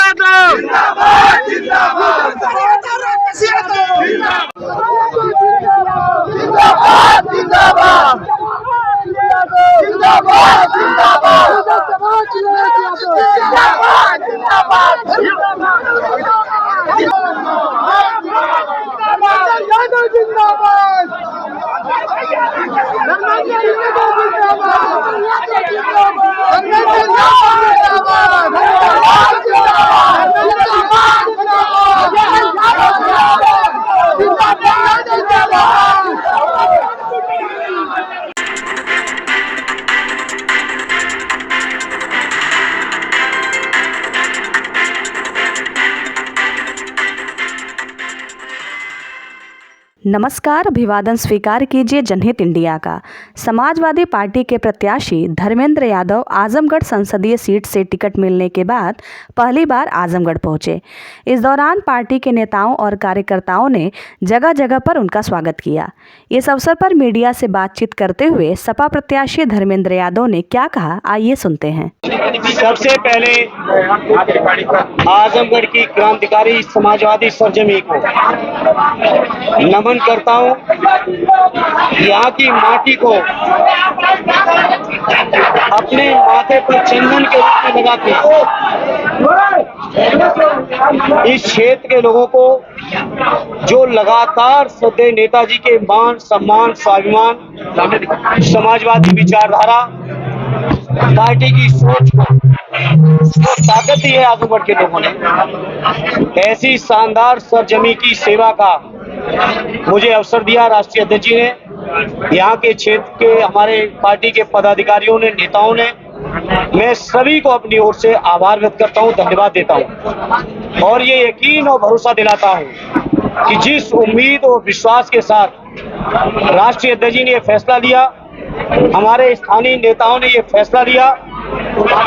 यादव जिंदाबाद जिंदाबाद जिंदाबाद जिंदाबाद जिंदाबाद नमस्कार, अभिवादन स्वीकार कीजिए जनहित इंडिया का। समाजवादी पार्टी के प्रत्याशी धर्मेंद्र यादव आजमगढ़ संसदीय सीट से टिकट मिलने के बाद पहली बार आजमगढ़ पहुंचे। इस दौरान पार्टी के नेताओं और कार्यकर्ताओं ने जगह जगह पर उनका स्वागत किया। इस अवसर पर मीडिया से बातचीत करते हुए सपा प्रत्याशी धर्मेंद्र यादव ने क्या कहा, आइए सुनते हैं। सबसे पहले आजमगढ़ की क्रांतिकारी समाजवादी सरजमी को नमन करता हूँ। यहाँ की माटी को अपने माथे पर चंदन के रूप में लगा के इस क्षेत्र के लोगों को जो लगातार श्रद्धेय नेताजी के मान सम्मान स्वाभिमान समाजवादी विचारधारा पार्टी की सोच को ताकत दी है आजमगढ़ के लोगों ने। ऐसी शानदार सरजमी की सेवा का मुझे अवसर दिया राष्ट्रीय अध्यक्ष जी ने, यहाँ के क्षेत्र के हमारे पार्टी के पदाधिकारियों ने, नेताओं ने। मैं सभी को अपनी ओर से आभार व्यक्त करता हूँ, धन्यवाद देता हूँ और ये यकीन और भरोसा दिलाता हूँ कि जिस उम्मीद और विश्वास के साथ राष्ट्रीय अध्यक्ष जी ने ये फैसला लिया, हमारे स्थानीय नेताओं ने ये फैसला लिया,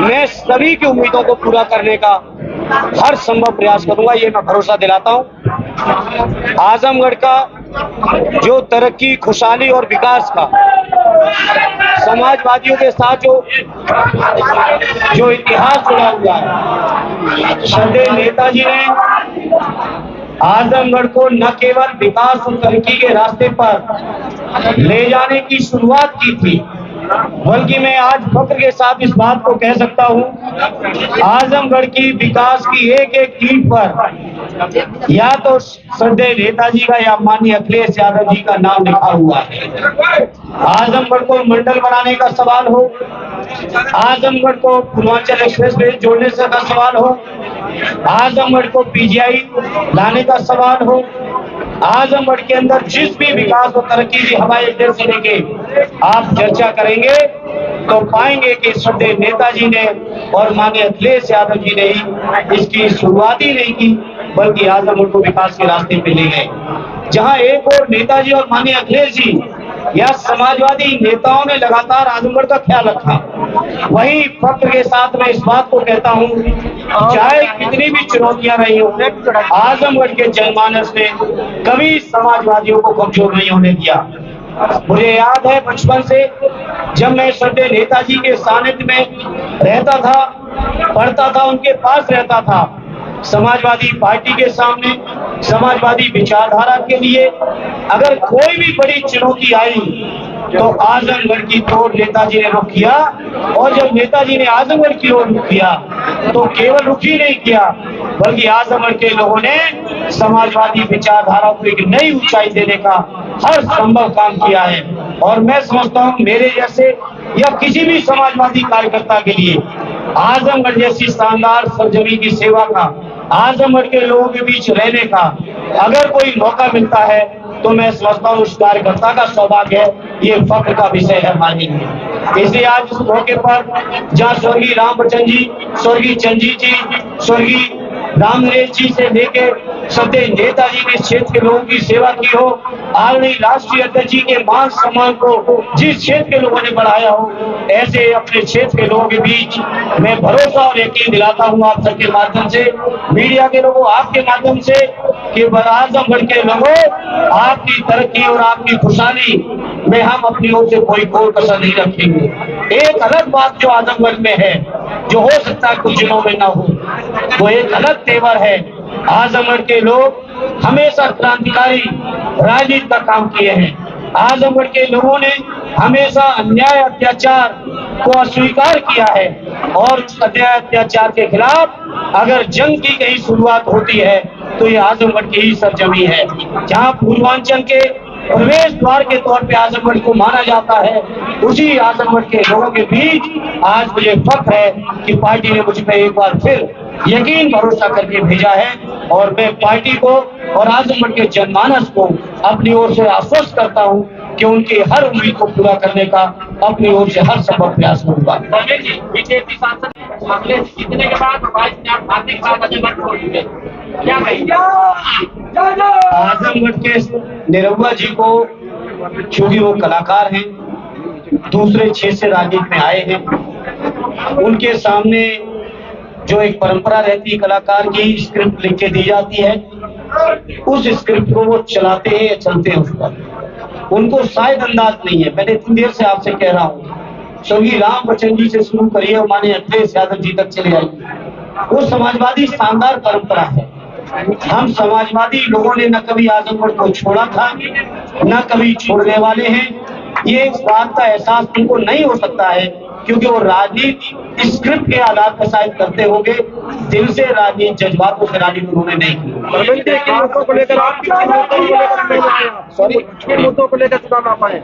मैं सभी की उम्मीदों को पूरा करने का हर संभव प्रयास करूंगा, ये मैं भरोसा दिलाता हूं। आजमगढ़ का जो तरक्की, खुशहाली और विकास का समाजवादियों के साथ जो इतिहास जुड़ा हुआ है, श्रद्धेय नेताजी ने आजमगढ़ को न केवल विकास और तरक्की के रास्ते पर ले जाने की शुरुआत की थी, बल्कि मैं आज फख्र के साथ इस बात को कह सकता हूं, आजमगढ़ की विकास की एक एक ईंट पर या तो श्रद्धेय नेताजी का या माननीय अखिलेश यादव जी का नाम लिखा हुआ है। आजमगढ़ को मंडल बनाने का सवाल हो, आजमगढ़ को पूर्वांचल एक्सप्रेस वे जोड़ने से का सवाल हो, आजमगढ़ को पीजीआई लाने का सवाल हो, आजमगढ़ के अंदर जिस भी विकास और तरक्की की हवाई अड्डे से लेके आप चर्चा करेंगे तो पाएंगे कि श्रद्धेय नेताजी ने और माननीय अखिलेश यादव जी ने ही इसकी शुरुआत ही नहीं की, बल्कि आजमगढ़ को विकास के रास्ते पे ले गए। जहां एक और नेताजी और माननीय अखिलेश जी या समाजवादी नेताओं ने लगातार आजमगढ़ का ख्याल रखा, वही फख्र के साथ मैं इस बात को कहता हूं, चाहे कितनी भी चुनौतियां रही हो, आजमगढ़ के जनमानस ने कभी समाजवादियों को कमजोर नहीं होने दिया। मुझे याद है बचपन से जब मैं श्रद्धेय नेताजी के सानिध्य में रहता था, पढ़ता था, उनके पास रहता था, समाजवादी पार्टी के सामने समाजवादी विचारधारा के लिए अगर कोई भी बड़ी चुनौती आई तो आजमगढ़ की ओर नेताजी ने रुख किया, और जब नेताजी ने आजमगढ़ की ओर रुख किया तो केवल रुख ही नहीं किया, बल्कि आजमगढ़ के लोगों ने समाजवादी विचारधारा को एक नई ऊंचाई देने का हर संभव काम किया है। और मैं समझता हूं मेरे जैसे या किसी भी समाजवादी कार्यकर्ता के लिए आजमगढ़ जैसी शानदार सरजमी की सेवा का, आजमगढ़ के लोगों के बीच रहने का अगर कोई मौका मिलता है तो मैं समझता हूँ उस कार्यकर्ता का सौभाग्य है, ये फख्र का विषय है हमारे लिए। इसलिए आज इस मौके पर जहाँ स्वर्गीय रामबच्चन जी, स्वर्गीय चंजी जी, स्वर्गीय राम नरेश जी से लेके श्रद्धेय नेताजी ने क्षेत्र के लोगों की सेवा की हो, आदरणीय राष्ट्रीय अध्यक्ष जी के मान सम्मान को जिस क्षेत्र के लोगों ने बढ़ाया हो, ऐसे अपने क्षेत्र के लोगों के बीच मैं भरोसा और यकीन दिलाता हूँ आप सबके माध्यम से, मीडिया के लोगों, आपके माध्यम से, कि आजमगढ़ के लोगों आपकी तरक्की और आपकी खुशहाली में हम अपनी ओर से कोई कसर नहीं रखेंगे। एक अलग बात जो आजमगढ़ में है जो हो सकता है कुछ दिनों में ना हो, वो एक अलग तेवर है। आजमगढ़ के लोग हमेशा क्रांतिकारी राजनीति का काम किए हैं। आजमगढ़ के लोगों ने हमेशा अन्याय अत्याचार को अस्वीकार किया है और उस अन्याय अत्याचार के खिलाफ अगर जंग की कहीं शुरुआत होती है तो ये आजमगढ़ की ही सरजमी है, जहां पूर्वांचल के प्रवेश द्वार के तौर पे आजमगढ़ को माना जाता है। उसी आजमगढ़ के लोगों के बीच आज मुझे फख्र है कि पार्टी ने मुझ पर एक बार फिर यकीन भरोसा करके भेजा है और मैं पार्टी को और आजमगढ़ के जनमानस को अपनी ओर से आश्वस्त करता हूं कि उनकी हर उम्मीद को पूरा करने का अपनी ओर से हर संभव प्रयास करूंगा। बीजेपी सांसद मामले जीतने के बाद पार्टी के साथ आजमगढ़ छोड़ दिए, क्या कहेंगे? आजमगढ़ के निरहुआ जी को, क्योंकि वो कलाकार हैं, दूसरे क्षेत्र से राजनीति में आए हैं, उनके सामने जो एक परंपरा रहती है कलाकार की, स्क्रिप्ट लिख के दी जाती है, उस स्क्रिप्ट को वो चलाते हैं या चलते हैं उस पर। उनको शायद अंदाज नहीं है। मैंने इतनी देर से आपसे कह रहा हूँ, स्वर्गीय राम बच्चन जी से शुरू करिए और माननीय अखिलेश यादव जी तक चले आइए। वो समाजवादी शानदार परंपरा है। हम समाजवादी लोगों ने न कभी आजमगढ़ को छोड़ा था, न कभी छोड़ने वाले हैं। ये इस बात का एहसास उनको नहीं हो सकता है क्योंकि वो राजनीति स्क्रिप्ट के आधार पर शायद करते होंगे, दिल से राजनीति, जज्बातों से राजनीति उन्होंने नहीं की। मुद्दों को लेकर चुनाव ना पाए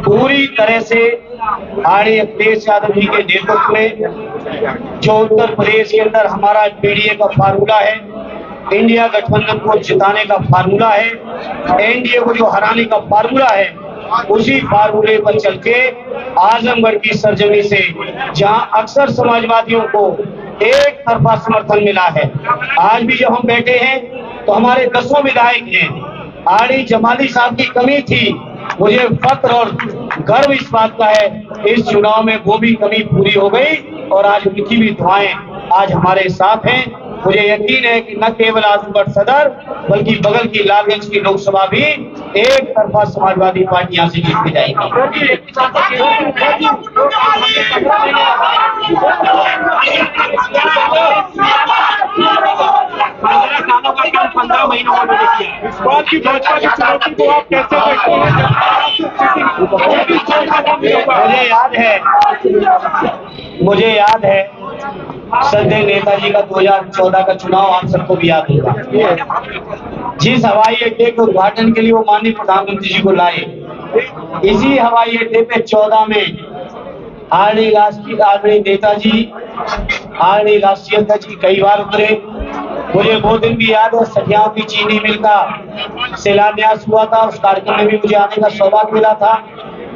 पूरी तरह से आर्य अखिलेश यादव जी के नेतृत्व में, जो उत्तर प्रदेश के अंदर हमारा पीडीए का फार्मूला है, इंडिया गठबंधन को जिताने का फार्मूला है, एनडीए को जो हराने का फार्मूला है, उसी फार्मूले पर चल के आजमगढ़ की सरजमी से, जहां अक्सर समाजवादियों को एक तरफा समर्थन मिला है, आज भी जब हम बैठे हैं तो हमारे 10 विधायक हैं। आड़ी जमाली साहब की कमी थी, मुझे फख्र और गर्व इस बात का है इस चुनाव में वो भी कमी पूरी हो गई और आज उनकी भी दुआएं आज हमारे साथ हैं। मुझे यकीन है कि न केवल आजमगढ़ सदर बल्कि बगल की लालगंज की लोकसभा भी एक तरफा समाजवादी पार्टी यहाँ से जीत के जाएगी। 15 महीनों में इस बात की भाजपा की चुनौती को आप कैसे मुझे याद है श्रद्धेय नेताजी का 2014 का चुनाव आप सबको भी याद होगा। जिस हवाई अड्डे के उद्घाटन के लिए वो माननीय प्रधानमंत्री जी को लाए, इसी हवाई अड्डे पे 14 में आदरणीय नेताजी, आदरणीय राष्ट्रीय अध्यक्ष जी कई बार उतरे। मुझे वो दिन भी याद है, सठियाओं की चीनी मिल का शिलान्यास हुआ था, उस कार्यक्रम में भी मुझे आने का सौभाग्य मिला था।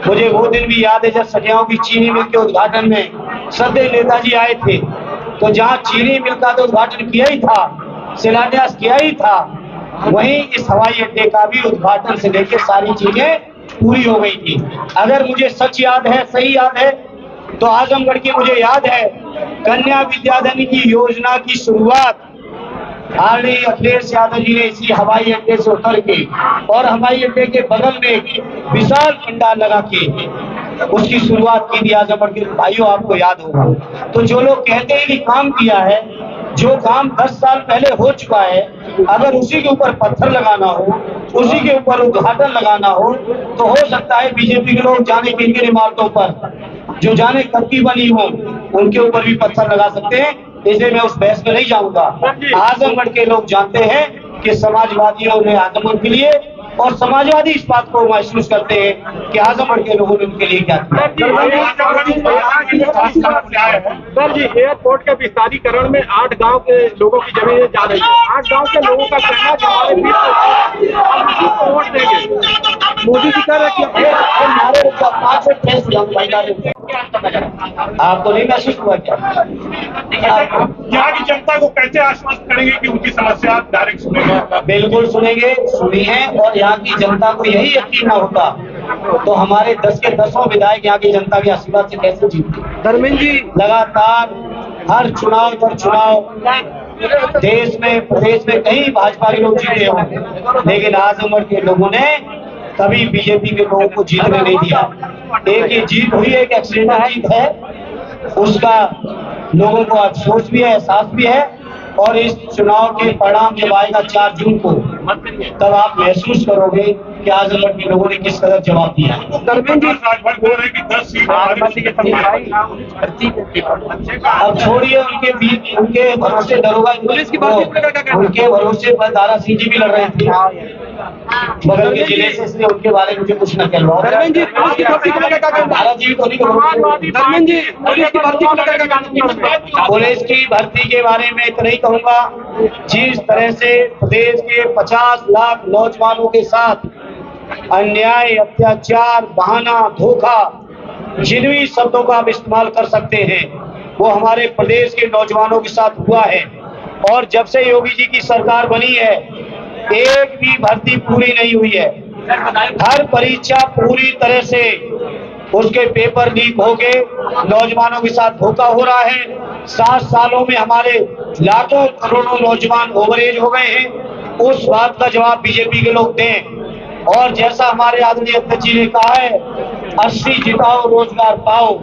मुझे वो दिन भी याद है जब सठियाओं की चीनी मिल के उद्घाटन में श्रद्धेय नेताजी आए थे, तो जहां चीनी मिल का तो उद्घाटन किया ही था, शिलान्यास किया ही था, वहीं इस हवाई अड्डे का भी उद्घाटन से लेकर सारी चीजें पूरी हो गई थी। अगर मुझे सच याद है, सही याद है, तो आजमगढ़ की मुझे याद है कन्या विद्याधन की योजना की शुरुआत आदरणीय अखिलेश यादव जी ने इसी हवाई अड्डे से उतर के और हवाई अड्डे के बगल में एक विशाल पंडाल लगा के उसकी शुरुआत की थी। आजमगढ़ के भाइयों, आपको याद होगा। तो जो लोग कहते हैं कि काम किया है, जो काम 10 साल पहले हो चुका है, अगर उसी के ऊपर पत्थर लगाना हो, उसी के ऊपर उद्घाटन लगाना हो, तो हो सकता है बीजेपी के लोग जाने किन किन इमारतों पर जो जाने कब की बनी हो उनके ऊपर भी पत्थर लगा सकते हैं। इसलिए मैं उस बहस में नहीं जाऊंगा। आजमगढ़ के लोग जानते हैं कि समाजवादियों ने आजमगढ़ के लिए, और समाजवादी इस बात को महसूस करते हैं कि आजमगढ़ के लोगों ने उनके लिए क्या किया। सर जी, एयरपोर्ट के विस्तारीकरण में 8 गांव के लोगों की जमीनें जा रही है। 8 गांव के लोगों का कहना है कि हमारे को वोट देंगे। मोदी जी कह रहे हैं आपको नहीं महसूस हुआ क्या? यहाँ की जनता को कैसे आश्वस्त करेंगे कि उनकी समस्या डायरेक्ट सुनेंगे? बिल्कुल सुनेंगे, सुनी है, और यहाँ की जनता को यही यकीन न होता तो हमारे 10 के 10 विधायक यहाँ की जनता के आशीर्वाद से कैसे जीतते? धर्मेंद्र जी, लगातार हर चुनाव पर चुनाव देश में, प्रदेश में कहीं भाजपा के लोग जीते होंगे, लेकिन आजमगढ़ के लोगों ने कभी बीजेपी के लोगों को जीतने नहीं दिया। एक ये जीत हुई, एक एक्सीडेंटल जीत है, उसका लोगों को अफसोस भी है, एहसास भी है। और इस चुनाव के परिणाम जब आएगा 4 जून को, तब आप महसूस करोगे कि आजमगढ़ के लोगों ने किस कदर जवाब दिया है। धर्मेंद्र जी अब छोड़िए उनके बीच, उनके भरोसे दरोगा पुलिस की भर्ती को लेकर क्या कहना? उनके भरोसे पर दारा सिंह जी भी लड़ रहे थे बगल के जिले से, इसलिए उनके बारे में मुझे कुछ न कहलवाओ। धर्मेंद्र जी पुलिस की भर्ती को लेकर क्या कहना? दारा जी तो नहीं कहूँगा। धर्मेंद्र जी पुलिस की भर्ती को लेकर क्या कहना? पुलिस की भर्ती के बारे में इतना ही कहूंगा, जिस तरह से प्रदेश के 50 लाख नौजवानों के साथ अन्याय, अत्याचार, बहाना, धोखा, जिन भी शब्दों का आप इस्तेमाल कर सकते हैं, वो हमारे प्रदेश के नौजवानों के साथ हुआ है। और जब से योगी जी की सरकार बनी है, एक भी भर्ती पूरी नहीं हुई है। हर परीक्षा पूरी तरह से उसके पेपर लीक हो गए, नौजवानों के साथ धोखा हो रहा है। 7 सालों में हमारे लाखों करोड़ों नौजवान ओवरेज हो गए हैं। उस बात का जवाब बीजेपी के लोग दें। और जैसा हमारे आदरणीय अध्यक्ष जी ने कहा है, 80 जिताओ रोजगार पाओ,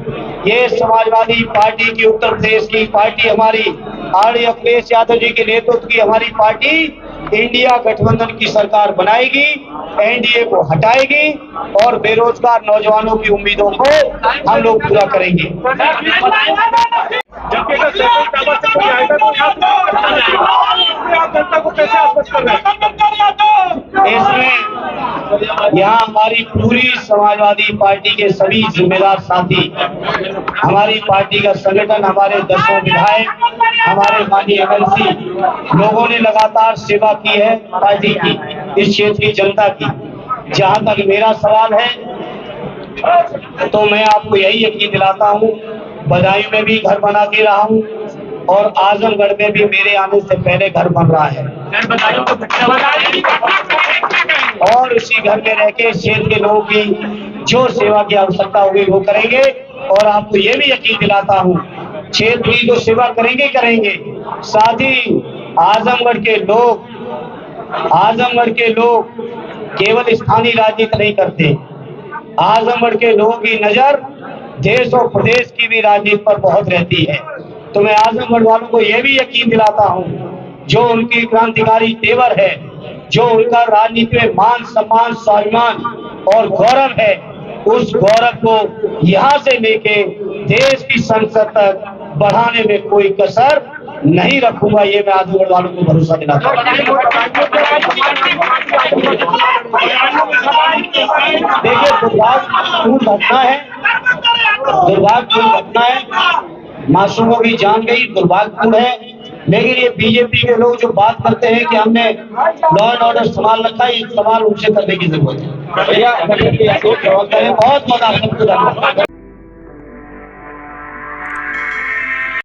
ये समाजवादी पार्टी की, उत्तर प्रदेश की पार्टी, हमारी आदरणीय अखिलेश यादव जी के नेतृत्व की हमारी पार्टी इंडिया गठबंधन की सरकार बनाएगी, एनडीए को हटाएगी और बेरोजगार नौजवानों की उम्मीदों को हम लोग पूरा करेंगे। जबकि अगर सेंट्रल टावर से कोई आएगा तो यहाँ जनता को कैसे आश्वस्त कर रहे हैं? इसमें यहाँ हमारी पूरी समाजवादी पार्टी के सभी जिम्मेदार साथी, हमारी पार्टी का संगठन, हमारे 10 विधायक, हमारे माननीय एमएलसी लोगों ने लगातार सेवा की है पार्टी की, इस क्षेत्र की जनता की। जहां तक मेरा सवाल है, तो मैं आपको यही यकीन दिलाता हूं, बदायूं में भी घर बना के रहा हूं और आजमगढ़ में भी मेरे आने से पहले घर बन रहा है। और उसी घर में रह के क्षेत्र के लोगों की जो सेवा की आवश्यकता होगी वो करेंगे। और आपको ये भी यकीन दिलाता हूँ, क्षेत्र की तो सेवा करेंगे। साथ ही आजमगढ़ के लोग केवल स्थानीय राजनीति नहीं करते। आजमगढ़ के लोगों की नजर देश और प्रदेश की भी राजनीति पर बहुत रहती है। तो मैं आजमगढ़ वालों को यह भी यकीन दिलाता हूं, जो उनकी क्रांतिकारी तेवर है, जो उनका राजनीति में मान, सम्मान, स्वाभिमान और गौरव है, उस गौरव को यहां से लेके देश की संसद तक बढ़ाने में कोई कसर नहीं रखूंगा। ये मैं आजमगढ़ वालों को भरोसा दिलाता हूं। देखिए, दुर्भाग्यपूर्ण घटना है, मासूमों की जान गई, दुर्भाग्यपूर्ण है। लेकिन ये बीजेपी के लोग जो बात करते हैं कि हमने लॉ एंड ऑर्डर संभाल रखा है, ये सवाल उनसे करने की जरूरत है। बहुत बहुत आप सबको धन्यवाद।